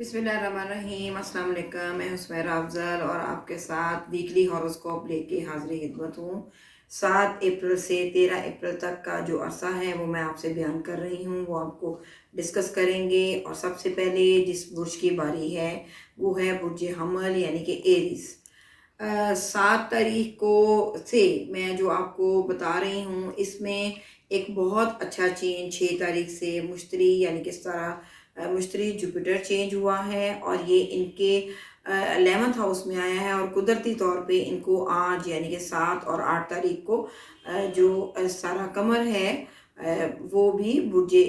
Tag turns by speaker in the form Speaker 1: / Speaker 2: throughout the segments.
Speaker 1: बिस्मिल्लाहिर्रहमानिर्रहीम। अस्सलाम वालेकुम। मैं हुस्मैरा अफजल और आपके साथ वीकली हॉरोस्कोप लेके हाजिर खिदमत हूँ। 7 अप्रैल से 13 अप्रैल तक का जो अरसा है वो मैं आपसे बयान कर रही हूँ, वो आपको डिस्कस करेंगे। और सबसे पहले जिस बुर्ज की बारी है वो है बुर्ज हमल यानी कि एरीज। 7 तारीख को से मैं जो आपको बता रही हूँ इसमें एक बहुत अच्छा चेंज 6 तारीख से मुश्तरी यानी कि इस तरह मुश्तरी जुपिटर चेंज हुआ है और ये इनके 11th हाउस में आया है। और कुदरती तौर पे इनको आज यानी कि 7 और 8 तारीख को जो सारा कमर है वो भी बुर्जे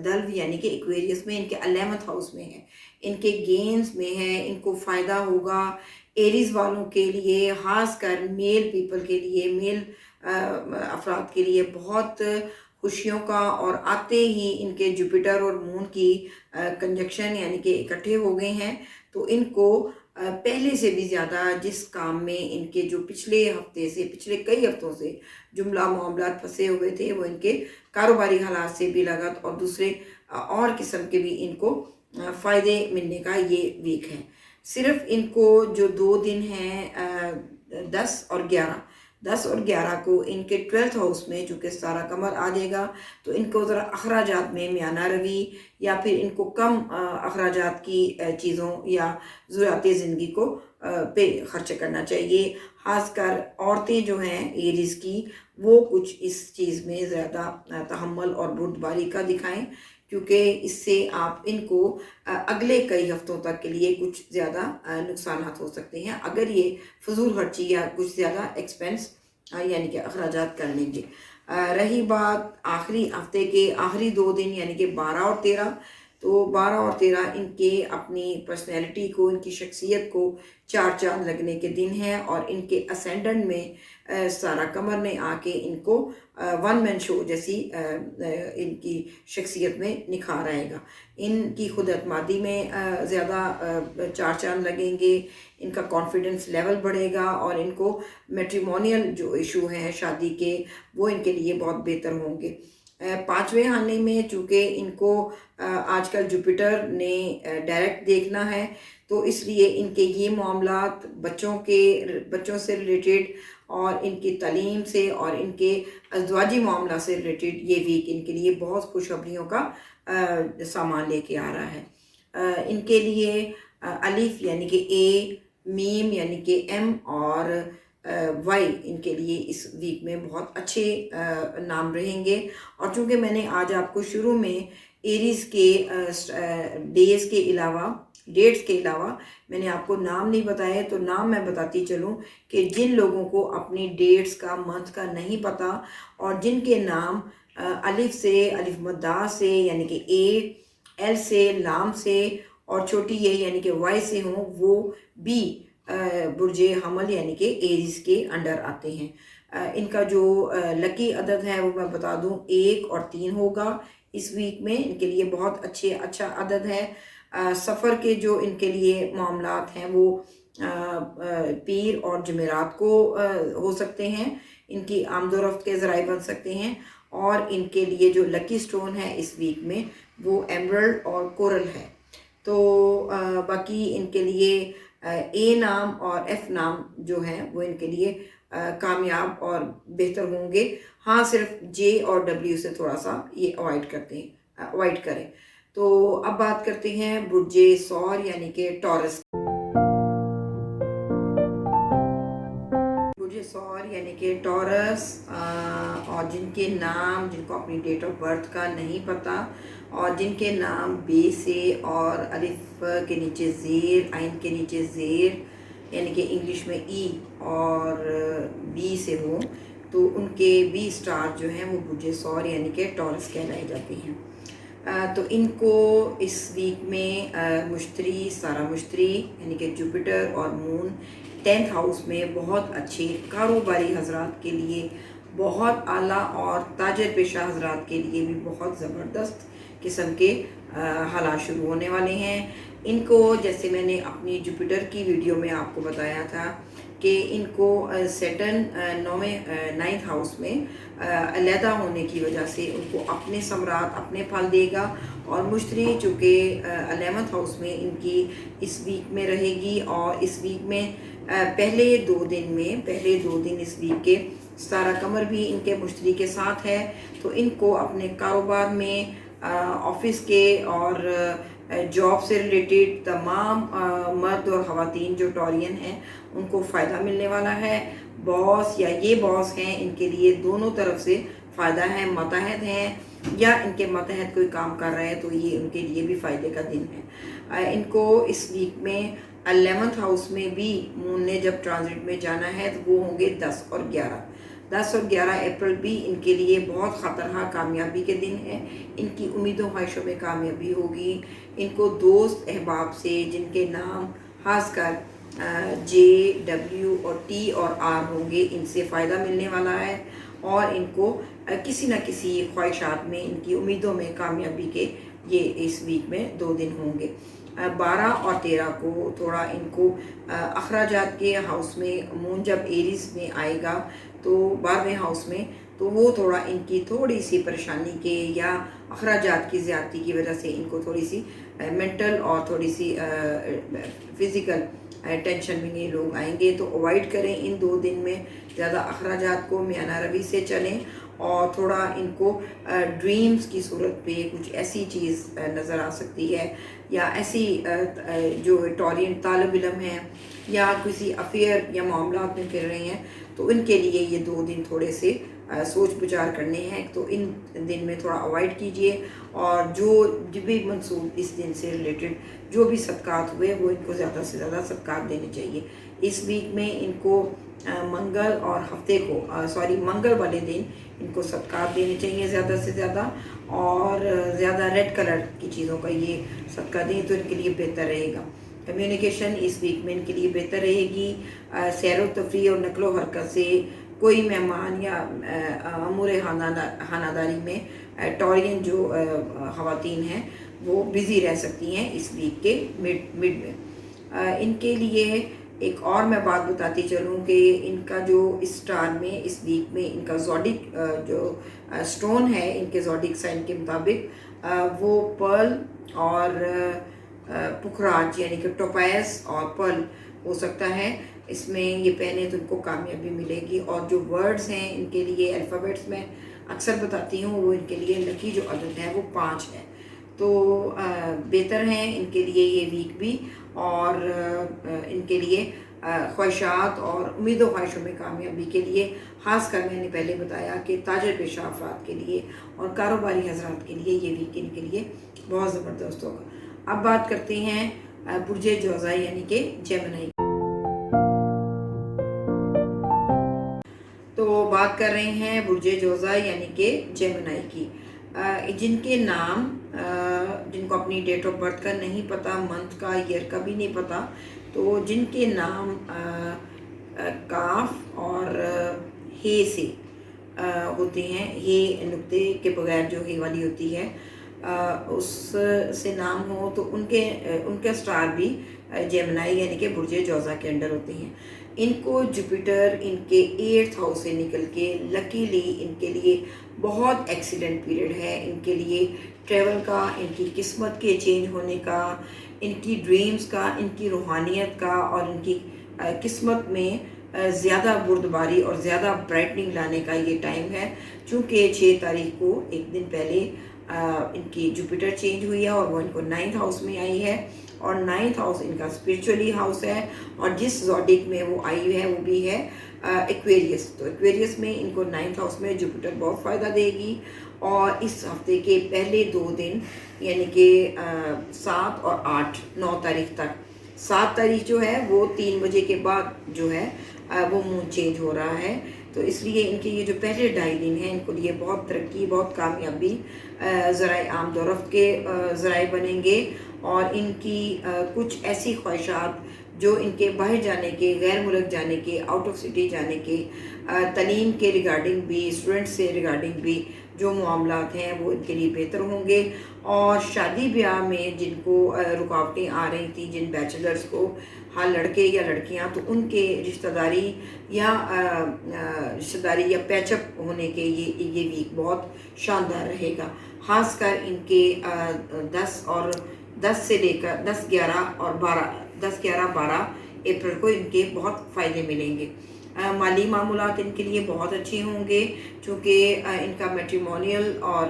Speaker 1: दल्व यानी कि एक्वेरियस में इनके 11th हाउस में है, इनके गेन्स में है। इनको फ़ायदा होगा एरीज वालों के लिए, ख़ास कर मेल पीपल के लिए, मेल अफराद के लिए बहुत खुशियों का। और आते ही इनके जुपिटर और मून की कंजक्शन यानी कि इकट्ठे हो गए हैं, तो इनको पहले से भी ज़्यादा जिस काम में इनके जो पिछले कई हफ्तों से जुमला मामलात फंसे हुए थे वो इनके कारोबारी हालात से भी लगत और दूसरे और किस्म के भी इनको फ़ायदे मिलने का ये वीक है। सिर्फ इनको जो 2 दिन हैं 10 और 11 को इनके 12th हाउस में चूँकि सारा कमर आ जाएगा, तो इनको ज़रा अखराजात में मियाना रवि या फिर इनको कम अखराजात की चीज़ों या ज़रूरियाती ज़िंदगी को पे खर्च करना चाहिए। ख़ासकर औरतें जो हैं एरीज़ की वो कुछ इस चीज़ में ज़्यादा तहम्मुल और बुर्दबारी का दिखाएं, क्योंकि इससे आप इनको अगले कई हफ्तों तक के लिए कुछ ज़्यादा नुकसानात हो सकते हैं अगर ये फजूल खर्ची या कुछ ज़्यादा एक्सपेंस यानी कि अखराजात कर लेंगे। रही बात आखिरी हफ्ते के आखिरी 2 दिन यानी कि 12 और 13, तो 12 और 13 इनके अपनी पर्सनैलिटी को, इनकी शख्सियत को चार चांद लगने के दिन हैं और इनके असेंडेंट में सारा कमर ने आके इनको वन मैन शो जैसी इनकी शख्सियत में निखार आएगा। इनकी खुद एतमादी में ज़्यादा चार चांद लगेंगे, इनका कॉन्फिडेंस लेवल बढ़ेगा और इनको मैट्रिमोनियल जो इशू हैं शादी के वो इनके लिए बहुत बेहतर होंगे। 5वें खाने में चूँकि इनको आजकल जुपिटर ने डायरेक्ट देखना है, तो इसलिए इनके ये मामलात बच्चों से रिलेटेड और इनकी तालीम से और इनके अज़वाजी मामला से रिलेटेड ये वीक इनके लिए बहुत खुशखबरियों का सामान लेके आ रहा है। इनके लिए अलिफ यानी कि ए, मीम यानी कि एम और वाई इनके लिए इस वीक में बहुत अच्छे नाम रहेंगे। और चूँकि मैंने आज आपको शुरू में एरीज़ के डेट्स के अलावा मैंने आपको नाम नहीं बताए, तो नाम मैं बताती चलूँ कि जिन लोगों को अपनी डेट्स का मंथ का नहीं पता और जिनके नाम अलिफ से, अलिफ मद्दा से यानी कि ए, एल से, लाम से और छोटी ए यानी कि वाई से हों, वो भी बुर्जे हमल यानी कि एरीज के अंडर आते हैं। इनका जो लकी अदद है वो मैं बता दूं 1 और 3 होगा इस वीक में, इनके लिए बहुत अच्छा अदद है। सफ़र के जो इनके लिए मामलात हैं वो पीर और जमेरात को हो सकते हैं, इनकी आमदोरफ्त के ज़राए बन सकते हैं। और इनके लिए जो लकी स्टोन है इस वीक में वो एमरल्ड और कोरल है। तो बाकी इनके लिए ए नाम और एफ नाम जो हैं वो इनके लिए कामयाब और बेहतर होंगे। हाँ, सिर्फ जे और डब्ल्यू से थोड़ा सा ये अवॉइड करें। तो अब बात करते हैं बुर्जे सौर यानी कि टॉरस। बुर्जे सौर यानी कि टॉरस और जिनको अपनी डेट ऑफ बर्थ का नहीं पता और जिनके नाम बे से और अलिफ के नीचे ज़ेर, आइन के नीचे ज़ेर यानी कि इंग्लिश में ई और बी से हो, तो उनके बी स्टार जो हैं वो बुर्जे सौर यानी कि टॉरस कहलाए जाते हैं। तो इनको इस वीक में सारा मुश्तरी यानी कि जुपिटर और मून 10th हाउस में बहुत अच्छे कारोबारी हजरात के लिए, बहुत आला और ताजर पेशा हजरात के लिए भी बहुत ज़बरदस्त किस्म के हालात शुरू होने वाले हैं। इनको जैसे मैंने अपनी जुपिटर की वीडियो में आपको बताया था کہ ان کو سیٹرن نائنتھ ہاؤس میں علیحدہ ہونے کی وجہ سے ان کو اپنے ثمرات اپنے پھل دے گا، اور مشتری چونکہ 11th ہاؤس میں ان کی اس ویک میں رہے گی، اور اس ویک میں پہلے دو دن اس ویک کے ستارہ قمر بھی ان کے مشتری کے ساتھ ہے، تو ان کو اپنے کاروبار میں آفس کے اور جاب سے ریلیٹڈ تمام مرد اور خواتین جو ٹورین ہیں ان کو فائدہ ملنے والا ہے۔ باس یا یہ باس ہیں، ان کے لیے دونوں طرف سے فائدہ ہے، ماتحت ہیں یا ان کے ماتحت کوئی کام کر رہا ہے تو یہ ان کے لیے بھی فائدے کا دن ہے۔ ان کو اس ویک میں 11th ہاؤس میں بھی مون نے جب ٹرانزٹ میں جانا ہے تو وہ ہوں گے 10 اور 11 اپریل بھی ان کے لیے بہت خاطرخواہ کامیابی کے دن ہیں۔ ان کی امیدوں خواہشوں میں کامیابی ہوگی، ان کو دوست احباب سے جن کے نام خاص کر جے، ڈبلیو اور ٹی اور آر ہوں گے، ان سے فائدہ ملنے والا ہے، اور ان کو کسی نہ کسی خواہشات میں، ان کی امیدوں میں کامیابی کے یہ اس ویک میں 2 دن ہوں گے۔ 12 اور 13 کو تھوڑا ان کو اخراجات کے ہاؤس میں، مون جب ایریز میں آئے گا تو 12ویں ہاؤس میں، تو وہ تھوڑا ان کی تھوڑی سی پریشانی کے یا اخراجات کی زیادتی کی وجہ سے ان کو تھوڑی سی مینٹل اور تھوڑی سی فزیکل ٹینشن میں یہ لوگ آئیں گے، تو اوائڈ کریں ان 2 دن میں زیادہ اخراجات کو، میانہ روی سے چلیں، اور تھوڑا ان کو ڈریمز کی صورت پہ کچھ ایسی چیز نظر آ سکتی ہے، یا ایسی جو ٹورین طالب علم ہیں یا کسی افیئر یا معاملات میں پھر رہے ہیں، تو ان کے لیے یہ 2 دن تھوڑے سے سوچ بچار کرنے ہیں، تو ان دن میں تھوڑا اوائڈ کیجئے، اور جو بھی منسوب اس دن سے ریلیٹڈ جو بھی صدقات ہوئے وہ ان کو زیادہ سے زیادہ صدقات دینے چاہیے۔ اس ویک میں ان کو منگل اور منگل والے دن ان کو صدقات دینے چاہیے زیادہ سے زیادہ، اور زیادہ ریڈ کلر کی چیزوں کا یہ صدقہ دیں تو ان کے لیے بہتر رہے گا۔ کمیونیکیشن اس ویک میں ان کے لیے بہتر رہے گی، سیر و تفریح اور نقل و حرکت سے کوئی مہمان یا امور خانہ داری میں ٹورین جو خواتین ہیں وہ بزی رہ سکتی ہیں اس ویک کے مڈ میں۔ ان کے لیے ایک اور میں بات بتاتی چلوں کہ ان کا جو اسٹار میں اس ویک میں ان کا زوڈک جو سٹون ہے ان کے زوڈک سائن کے مطابق وہ پرل اور پکھراج یعنی کہ ٹوپائز اور پرل ہو سکتا ہے، اس میں یہ پہنے تو ان کو کامیابی ملے گی۔ اور جو ورڈز ہیں ان کے لیے الفابیٹس میں اکثر بتاتی ہوں، وہ ان کے لیے لکی جو عدد ہے وہ 5 ہے، تو بہتر ہیں ان کے لیے یہ ویک بھی، اور ان کے لیے خواہشات اور امید و خواہشوں میں کامیابی کے لیے، خاص کر میں نے پہلے بتایا کہ تاجر پیشہ افراد کے لیے اور کاروباری حضرات کے لیے یہ ویک ان کے لیے بہت زبردست ہوگا۔ اب بات کرتے ہیں برج جوزا یعنی کہ جیمنائی، تو بات کر رہے ہیں برج جوزا یعنی کہ جیمنائی کی، جن کے نام جن کو اپنی ڈیٹ آف برتھ کا نہیں پتہ، منتھ کا، ایئر کا بھی نہیں پتہ، تو جن کے نام کاف اور ہے سے ہوتے ہیں، ہے نقطے کے بغیر جو ہے والی ہوتی ہے، اس سے نام ہو تو ان کے سٹار بھی جیمنائی یعنی کہ برج جوزا کے انڈر ہوتے ہیں۔ ان کو جوپیٹر ان کے 8th ہاؤس سے نکل کے لکیلی ان کے لیے بہت ایکسیلنٹ پیریڈ ہے، ان کے لیے ٹریول کا، ان کی قسمت کے چینج ہونے کا، ان کی ڈریمز کا، ان کی روحانیت کا، اور ان کی قسمت میں زیادہ بردباری اور زیادہ برائٹننگ لانے کا یہ ٹائم ہے، چونکہ 6 تاریخ کو ایک دن پہلے ان کی جوپیٹر چینج ہوئی ہے اور وہ ان کو 9th ہاؤس میں آئی ہے، اور 9th ہاؤس ان کا اسپرچولی ہاؤس ہے، اور جس زوڈک میں وہ آئی ہے وہ بھی ہے ایکویریس، تو ایکویریس میں ان کو 9th ہاؤس میں جوپیٹر بہت فائدہ دے گی۔ اور اس ہفتے کے پہلے 2 دن یعنی کہ 7 اور 9 تاریخ تک، 7 تاریخ جو ہے وہ 3 بجے کے بعد جو ہے وہ مون چینج ہو رہا ہے، تو اس لیے ان کے یہ جو پہلے 2.5 دن ہیں ان کو لیے بہت ترقی، بہت کامیابی، ذرائع آمد و رفت کے ذرائع بنیں گے، اور ان کی کچھ ایسی خواہشات جو ان کے باہر جانے کے، غیر ملک جانے کے، آؤٹ آف سٹی جانے کے، تعلیم کے ریگارڈنگ بھی، اسٹوڈنٹ سے ریگارڈنگ بھی जो मामलात हैं वो इनके लिए बेहतर होंगे। और शादी ब्याह में जिनको रुकावटें आ रही थी, जिन बैचलर्स को, हाँ लड़के या लड़कियां, तो उनके रिश्तेदारी या पैचअप होने के ये वीक बहुत शानदार रहेगा। ख़ासकर इनके 10 से लेकर 10, 11 और 12 अप्रैल को इनके बहुत फ़ायदे मिलेंगे। माली मामूलात इनके लिए बहुत अच्छे होंगे, चूँकि इनका मैट्रिमोनियल और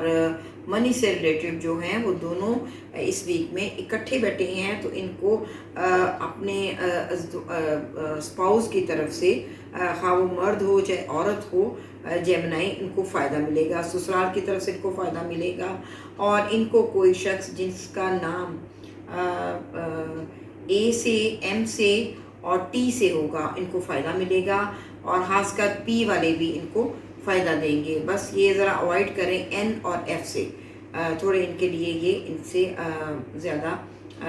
Speaker 1: मनी से रिलेटेड जो हैं वो दोनों इस वीक में इकट्ठे बैठे हैं, तो इनको अपने स्पाउस की तरफ से, खा वो मर्द हो चाहे औरत हो, जेमिनी, इनको फ़ायदा मिलेगा। ससुराल की तरफ से इनको फ़ायदा मिलेगा। और इनको कोई शख्स जिसका नाम ए से, एम से और टी से होगा, इनको फ़ायदा मिलेगा। और ख़ासकर पी वाले भी इनको फ़ायदा देंगे। बस ये ज़रा अवॉइड करें एन और एफ़ से, थोड़े इनके लिए ये इनसे ज़्यादा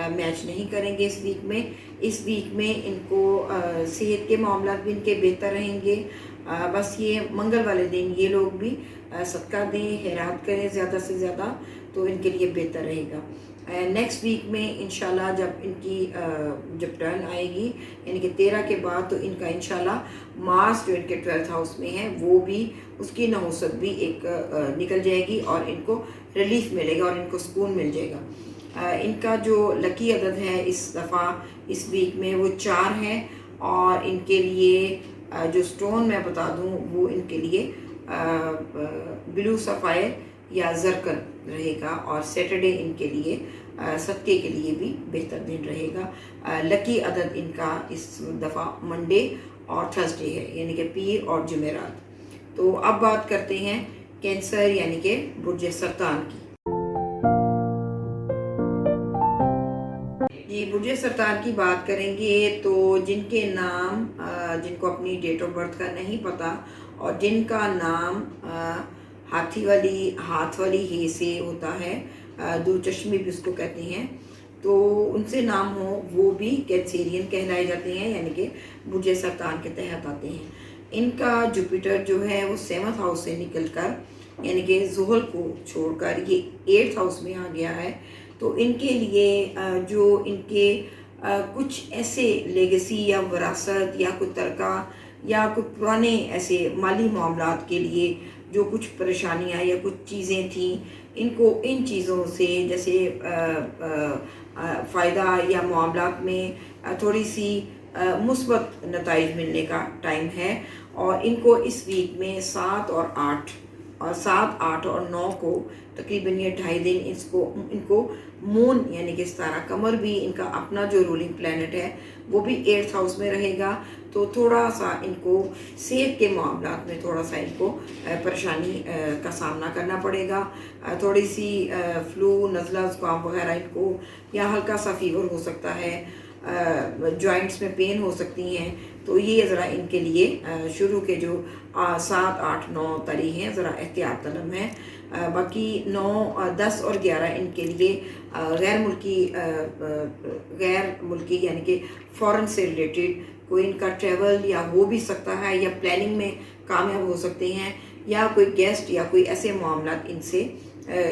Speaker 1: मैच नहीं करेंगे इस वीक में। इस वीक में इनको सेहत के मामला भी इनके बेहतर रहेंगे। बस ये मंगल वाले दिन ये लोग भी सदका दें, खैरात करें ज़्यादा से ज़्यादा, तो इनके लिए बेहतर रहेगा। नेक्स्ट वीक में इंशाल्लाह जब इनकी जब टर्न आएगी, यानी कि 13 के बाद, तो इनका इंशाल्लाह मार्स जो इनके 12th हाउस में है वो भी, उसकी नहुसत भी एक निकल जाएगी और इनको रिलीफ मिलेगा और इनको सुकून मिल जाएगा। इनका जो लकी अदद है इस दफ़ा इस वीक में वो 4 है। और इनके लिए जो स्टोन मैं बता दूं वो इनके लिए ब्लू सफ़ायर या जरकन रहेगा। और सैटरडे इनके लिए सदक़े के लिए भी बेहतर दिन रहेगा। लकी अदद इनका इस दफ़ा मंडे और थर्सडे है, यानी कि पीर और जुमेरात। तो अब बात करते हैं कैंसर यानी कि बुर्ज सरतान की। जी, बुर्ज सरतान की बात करेंगे तो जिनके नाम, जिनको अपनी डेट ऑफ बर्थ का नहीं पता और जिनका नाम हाथ वाली हे से होता है, दो चश्मे भी उसको कहते हैं, तो उनसे नाम हो वो भी कैंसेरियन कहलाए जाते हैं, यानी कि बुर्ज सरतान के तहत आते हैं। इनका जुपिटर जो है वो 7th हाउस से निकलकर, यानी कि ज़ुहल को छोड़कर ये 8th हाउस में आ गया है। तो इनके लिए जो इनके कुछ ऐसे लेगेसी या विरासत या कोई तरका या कोई पुराने ऐसे माली मामलात के लिए जो कुछ परेशानियां या कुछ चीज़ें थी, इनको इन चीज़ों से जैसे फ़ायदा या मामलात में थोड़ी सी मुस्बत नताइज मिलने का टाइम है। और इनको इस वीक में 7 और 8 और 9 को तकरीबन ये 2.5 दिन इनको मून यानी कि सितारा कमर भी, इनका अपना जो रूलिंग प्लैनेट है वो भी 8th हाउस में रहेगा। तो थोड़ा सा इनको सेहत के मामलात में थोड़ा सा इनको परेशानी का सामना करना पड़ेगा। थोड़ी सी फ्लू, नज़ला, ज़ुकाम वगैरह इनको, या हल्का सा फीवर हो सकता है, जॉइंट्स में पेन हो सकती हैं। तो ये ज़रा इनके लिए शुरू के जो 7, 8, 9 तारीख हैं ज़रा एहतियात तलब है। बाकी 9, 10 और 11 इनके लिए गैर मुल्की यानी कि फ़ॉरेन से रिलेटेड कोई इनका ट्रैवल या हो भी सकता है, या प्लानिंग में कामयाब हो सकते हैं, या कोई गेस्ट या कोई ऐसे मामलात इनसे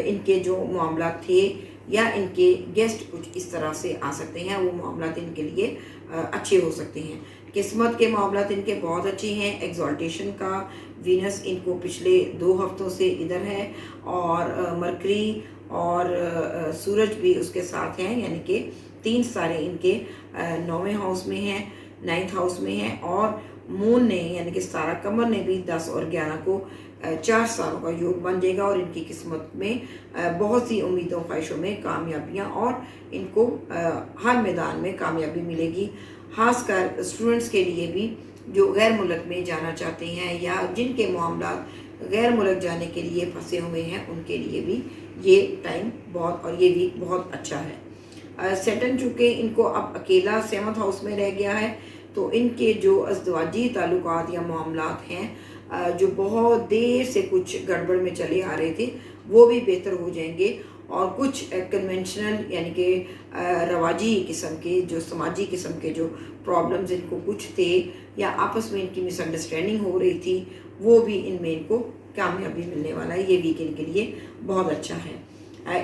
Speaker 1: इनके जो मामलात थे या इनके गेस्ट कुछ इस तरह से आ सकते हैं, वो मामलात इनके लिए अच्छे हो सकते हैं। किस्मत के मामलात इनके बहुत अच्छे हैं। एग्जॉल्टेशन का वीनस इनको पिछले 2 हफ्तों से इधर है, और मरकरी और सूरज भी उसके साथ हैं, यानी कि 3 सितारे इनके 9वें हाउस में हैं, 9th हाउस में हैं। और मून ने यानी कि सितारा कमर ने भी 10 और 11 को 4 सालों का योग बन जाएगा, और इनकी किस्मत में बहुत सी उम्मीदों ख्वाहिशों में कामयाबियाँ, और इनको हर मैदान में कामयाबी मिलेगी। ख़ासकर स्टूडेंट्स के लिए भी जो गैर मुल्क में जाना चाहते हैं या जिनके मामलात गैर मुल्क जाने के लिए फंसे हुए हैं, उनके लिए भी ये टाइम बहुत और ये वीक बहुत अच्छा है। सैटर्न चूँकि इनको अब अकेला 7th हाउस में रह गया है, तो इनके जो अज़दवाजी ताल्लुकात या मामलात हैं जो बहुत देर से कुछ गड़बड़ में चले आ रहे थे, वो भी बेहतर हो जाएंगे। और कुछ कन्वेंशनल यानी कि रवाजी किस्म के, जो समाजी किस्म के जो प्रॉब्लम्स इनको कुछ थे या आपस में इनकी मिसअंडरस्टैंडिंग हो रही थी, वो भी इनमें इनको کامیابی ملنے والا ہے، یہ ویک ان کے لیے بہت اچھا ہے۔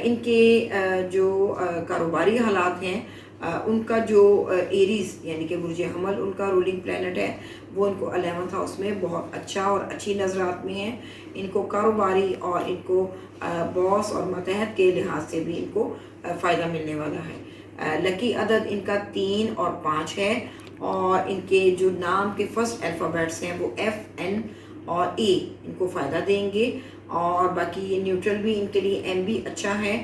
Speaker 1: ان کے جو کاروباری حالات ہیں، ان کا جو ایریز یعنی کہ برج حمل ان کا رولنگ پلانٹ ہے، وہ ان کو 11th ہاؤس میں بہت اچھا اور اچھی نظرات میں ہے۔ ان کو کاروباری اور ان کو باس اور ماتحت کے لحاظ سے بھی ان کو فائدہ ملنے والا ہے۔ لکی عدد ان کا 3 اور 5 ہے، اور ان کے جو نام کے فرسٹ الفابیٹس ہیں وہ F N اور A ان کو فائدہ دیں گے، اور باقی یہ نیوٹرل بھی ان کے لیے M بھی اچھا ہے۔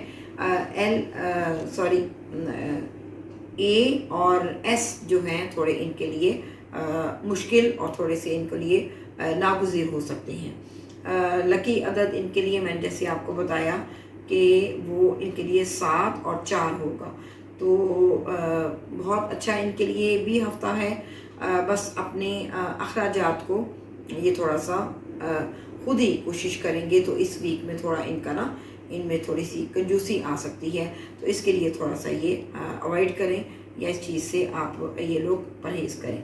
Speaker 1: A اور S جو ہیں تھوڑے ان کے لیے مشکل اور تھوڑے سے ان کے لیے ناگزیر ہو سکتے ہیں۔ لکی عدد ان کے لیے میں نے جیسے آپ کو بتایا کہ وہ ان کے لیے 7 اور 4 ہوگا، تو بہت اچھا ان کے لیے بھی ہفتہ ہے۔ بس اپنے اخراجات کو یہ تھوڑا سا خود ہی کوشش کریں گے تو اس ویک میں تھوڑا ان کا ان میں تھوڑی سی کنجوسی آ سکتی ہے، تو اس کے لیے تھوڑا سا یہ اوائڈ کریں، یا اس چیز سے آپ یہ لوگ پرہیز کریں۔